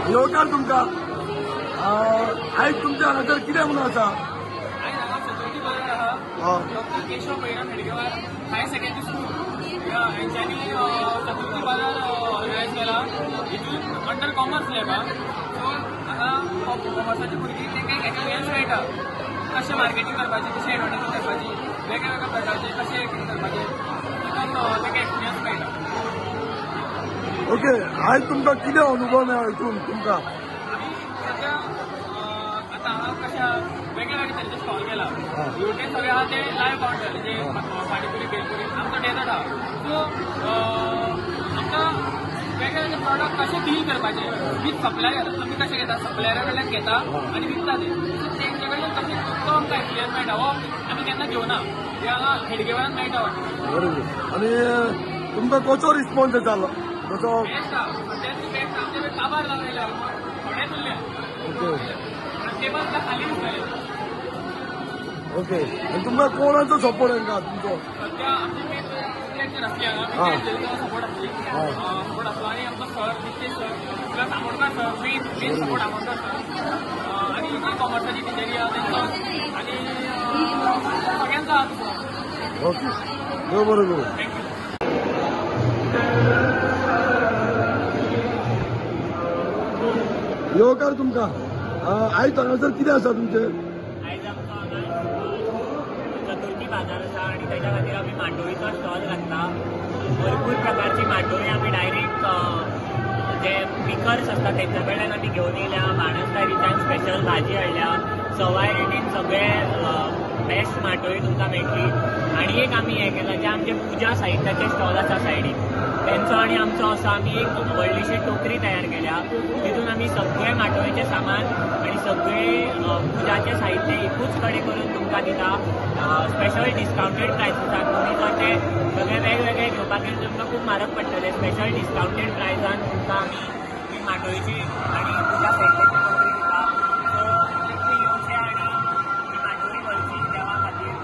येवकार तुमकां आयज तुमच्या हांगासर कितें म्हणून आसा? आयज हांगा चतुर्थी बाजार आहा. Doctor Keshav Bhairav Hedgewar higher secondary school हेंच्यांनी चतुर्थी बाजार ऑर्गनायज केला. हितून अंडर कॉमर्स लॅब आहा. सो हांगा कॉमर्साची भुरगीं तांकां एक एक्सपिरियन्स मेळटा. कशें मार्केटींग करपाचें, कशें एडवर्टायजींग करपाची, वेगवेगळ्या प्रकारचे कशें एक्टिंग करपाचें तितून तांकां एक्सपिरियन्स मेळटा. ओके, आयज तुमकां कितें अनुभव मेळ्ळो हितून तुमकां? आमी सध्या आतां हांगा कशें वेगवेगळे तरेचे स्टॉल केला. हेवटेन सगळे आहा ते लायव्ह काउंटर जे पाणीपुरी बेलपुरी आमचो डेजर्ट आहा. सो आमकां वेगवेगळे प्रॉडक्ट कशे डील करपाचे विथ सप्लायर. आमी कशें घेता, सप्लायरा कडल्यान घेता आनी विकता ते. सो तेंचे कडल्यान कशें तो आमकां एक्सपिरियन्स मेळटा. हो आमी केन्ना घेवना, हे हांगा हेडगेवारान मेळटा. बरोबर. आनी तुमकां कसो रिस्पॉन्स जालो? कसो? बेस्ट आहा. सद्याची बेस्ट आमचे कडेन काबार लागलेले थोडेच उरले. ओके टेबल सुद्दां खाली उरलेले. ओके. आनी तुमकां कोणाचो सपोर्ट हांकां तुमचो? सध्या आमची मेन लेक्चर आसली हांगा सपोर्ट आसली. सपोर्ट आसलो आनी आमचो sir Nitesh sir plus Amonkar sir main support Amonkar sir आनी जी कॉमर्साची टिचरी आहा तेंचो आनी सगळ्यांचो आहा. ओके, बरोबर. थँक्यू. येवकार तुमकां आयज हांगासर कितें आसा तुमचें? आयज आमकां हांगा चतुर्थी बाजार आसा आनी ताच्या खातीर आमी माटोळीचो स्टॉल घातला. भरपूर प्रकारची माटोळी आमी डायरेक्ट जे पिकर्स आसता तेंच्या कडल्यान आमी घेवन येयल्या. बाणस्तारीच्यान स्पेशल भाजी हाडल्या. सवाय रेटीन सगळे बेस्ट माटोळी तुमकां मेळटली. आनी एक आमी हें केलां जे आमचे पुजा साहित्याचे स्टॉल आसा सायडीक तेंचो आनी आमचो असो आमी एक व्हडलीशी टोकरी तयार केल्या. तितून आमी सगळे माटोळेचें सामान आनी सगळे पुजाचें साहित्य एकूच कडेन करून तुमकां दिता. स्पेशल डिस्कावंटेड प्रायसिसान. तुमी जर ते सगळे वेगवेगळे घेवपाक गेले तुमकां खूब म्हारग पडटले. स्पेशल डिस्कावंटेड प्रायसान तुमकां आमी ही माटोळेची आनी पुजा साहित्याची टोकरी दिता. सो तुमी येवचे आनी ही माटोळी व्हरची देवा खातीर.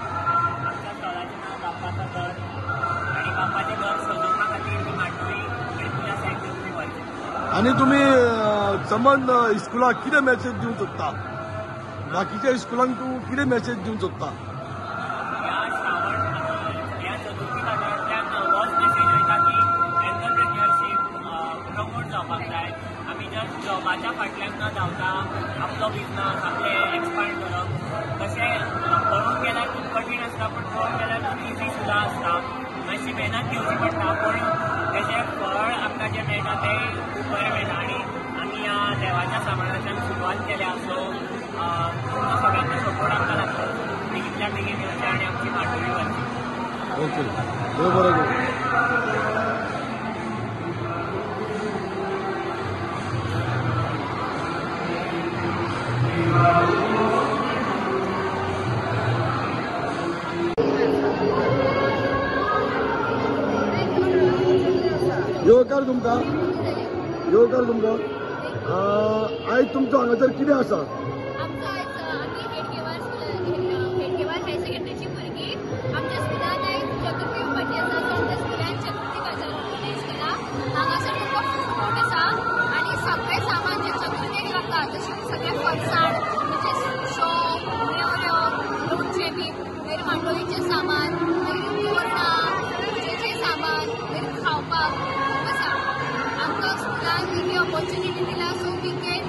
आमच्या स्टॉलाचें नांव बाप्पाचा घर आनी बाप्पाचें घर सजोवपा खातीर ही माटोळी आनी पुजा साहित्य तुमी व्हरचें. आनी तुमी समज स्कुलाक कितें मॅसेज दिवंक सोदता? बाकीच्या स्कुलांक तूं कितें मॅसेज दिवंक सोदता? ह्या चतुर्थी बाजारांतल्यान होच मॅसेज वयता की एंटरप्रेन्युअरशीप प्रमोट जावपाक जाय. आमी जर जॉबाच्या फाटल्यान न धांवता आपलो बिझनस आपले एक्सपांड करप. तशें पळोवंक गेल्यार खूब कठीण आसता पूण पळोवंक गेल्यार खूब इजी सुद्दां आसता. मातशी मेहनत घेवची पडटा पूण तेजें फळ आमकां जें मेळटा तें खूब बरें मेळटा. आनी आमी ह्या देवाच्या सामानाच्यान सुरवात केल्या. सो तुमचो सगळ्यांचो सपोर्ट आमकां लागता. बेगींतल्यान बेगीन येवचें आनी आमची माटोळी व्हरची. ओके, बरोबर. येवकार तुमकां आयज तुमचो हांगासर कितें आसा? आमचो आयज आमी हेडगेवार हायर सेकंडरीची भुरगीं आमच्या स्कुलान आयज चतुर्थी येवपाची आसा. सो आमच्या स्कुलान चतुर्थी बाजार ऑर्गनायज केला. हांगासर तुमकां फूड कोर्ट आसा आनी सगळें सामान जें चतुर्थीक लागता जशें सगळें फरसाण म्हणजे शो नेवऱ्यो लोणचें बी मागीर माटोळीचें सामान मागीर तोरणां पुजेचें सामान मागीर खावपाक खूब आसा. आमकां स्कुलान ही ऑपॉर्च्युनिटी दिला so we can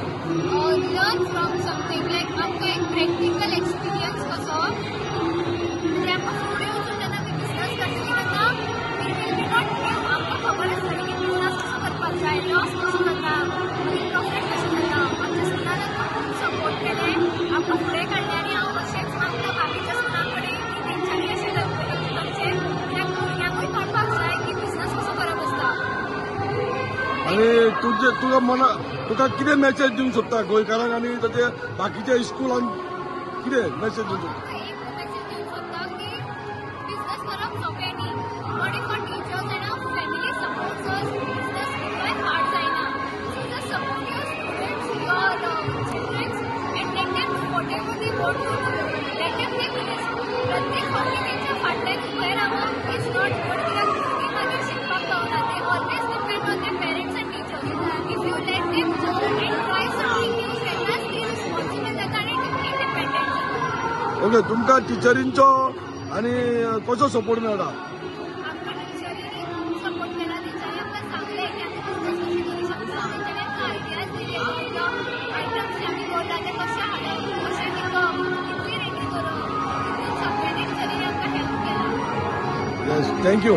learn from something like आमकां एक प्रॅक्टिकल एक्सपिरियन्स कसो म्हणजे आमकां फुडें वचून जेन्ना आमी बिझनस करतली तेन्ना वी वील बी नॉट आमकां खबर आसतली की बिझनस कसो करपाक जाय, लॉस कसो जाता मागीर प्रॉफीट कशें जाता. आमच्या स्कुलान आमकां खूब सपोर्ट केलें, आमकां फुडें काडलें आनी हांव अशेंच मागता बाकीच्या स्कुलां कडेन की तेंच्यांनी अशें करचें कित्याक भुरग्यांकूय कळपाक जाय की बिझनस कसो करप आसता. आनी तुका कितें मॅसेज दिवंक सोदता गोंयकारांक आनी ताचे बाकीच्या स्कुलांक कितें मॅसेज दिवंक सोदता? एक मॅसेज दिवंक सोदता की बिझनस करप सोंपें न्ही. But if our teachers and our family supports us business कांय हार्ड जायना. So just support your students your childrens and let them whatever they want to do let them take risk. प्रत्येक फावटी तेंच्या फाटल्यान उबें रावप इज नॉट गुड कित्याक भुरगीं मागीर शिकपाक पावना. They always depend on there parents end teachers. If you let them go and okay, तुमकां टिचरींचो आनी कसो सपोर्ट मेळटा? आमकां टिचरींनी सपोर्ट केला, टिचरी आमकां सांगलें की आमी बिझनेस कशी करूं शकता. तेंच्यांनी आमकां आयडियाज दिले आयटम्स जे आमी करता ते कशे हाडप, कशे विकप, कितली रेडी करप, तितून सगळ्या टिचरींनी आमकां हेल्प केला. Yes, thank you.